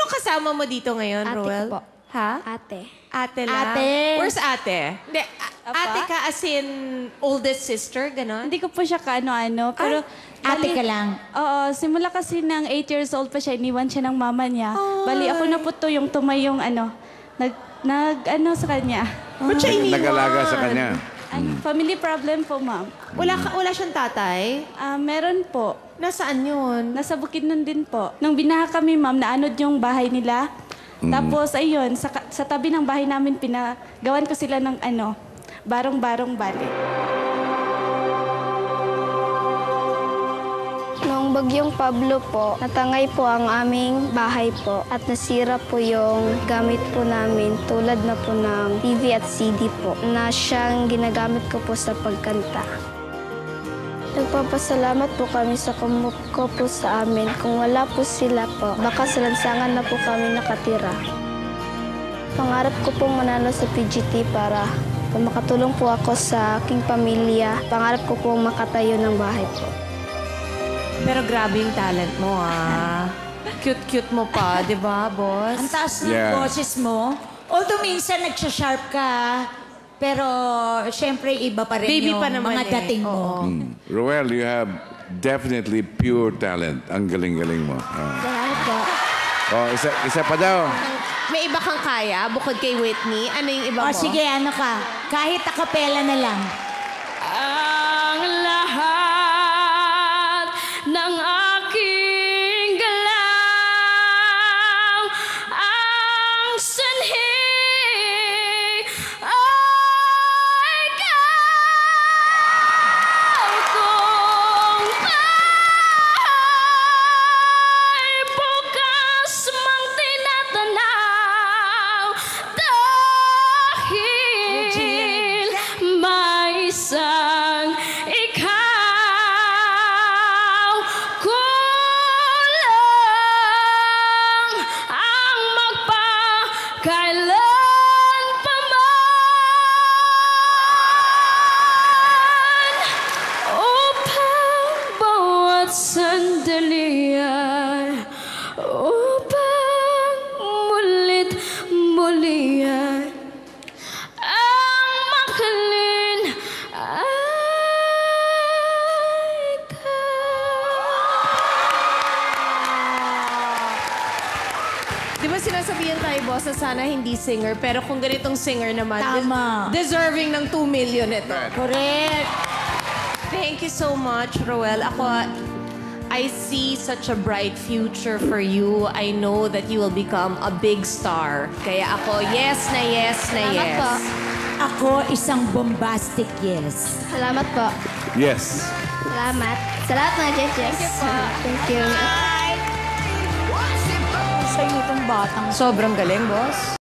kasama mo dito ngayon, Ate Roel? ko po. Ha? Ate. Ate lang? Ate. Where's ate? Hindi, ate ka as in oldest sister, ganon? Hindi ko po siya kaano-ano, pero... Ate ka lang. Oo, simula kasi ng 8 years old pa siya, iniwan siya ng mama niya. Bali, ako na po to yung tumayong nag sa kanya. Ba't siya iniwan? Nag-alaga sa kanya. Family problem po, ma'am. Wala siyang tatay? Meron po. Nasaan yun? Nasa Bukidnon din po. Nung binaha kami, ma'am, naanod yung bahay nila. Tapos, ayun, sa tabi ng bahay namin, pinagawan ko sila ng barong-barong bali. Noong bagyong Pablo po, natangay po ang aming bahay po at nasira po yung gamit po namin tulad na po ng TV at CD po na siyang ginagamit ko po sa pagkanta. Nagpapasalamat po kami sa ko po sa amin. Kung wala po sila po, baka sa lansangan na po kami nakatira. Pangarap ko pong manalo sa PGT para makatulong po ako sa aking pamilya. Pangarap ko pong makatayo ng bahay po. Pero grabe yung talent mo, ah. Cute-cute mo pa, di ba, boss? Ang taas ng Yeah. boses mo. Although minsan nagsha-sharp ka, pero syempre iba pa rin Baby yung pa naman mga dating mo. Oo. Roel, you have definitely pure talent. Ang galing-galing mo. Salamat po. Isa pa daw. May iba kang kaya, bukod kay Whitney. Ano yung iba O mo? sige, ano ka? Kahit akapela na lang. Ang lahat ng aking galaw, ang sanhi ay ikaw kung ay bukas mang tinatanaw dahil may isang ikaw kulang ang magpakailan pa man upang bawat sandali ay upang mulit-muli ay ang mahalin ay Di ba sinasabihan tayo, boss, na sana hindi singer, pero kung ganitong singer naman, Tama. deserving ng 2 million ito. Correct. Thank you so much, Roel. I see such a bright future for you. I know that you will become a big star. Kaya ako, yes na yes na Salamat yes. po. Ako, isang bombastic yes. Salamat po. Yes. Salamat. Salamat mga judges. Thank you. Sa itong batang Sobrang galing, boss.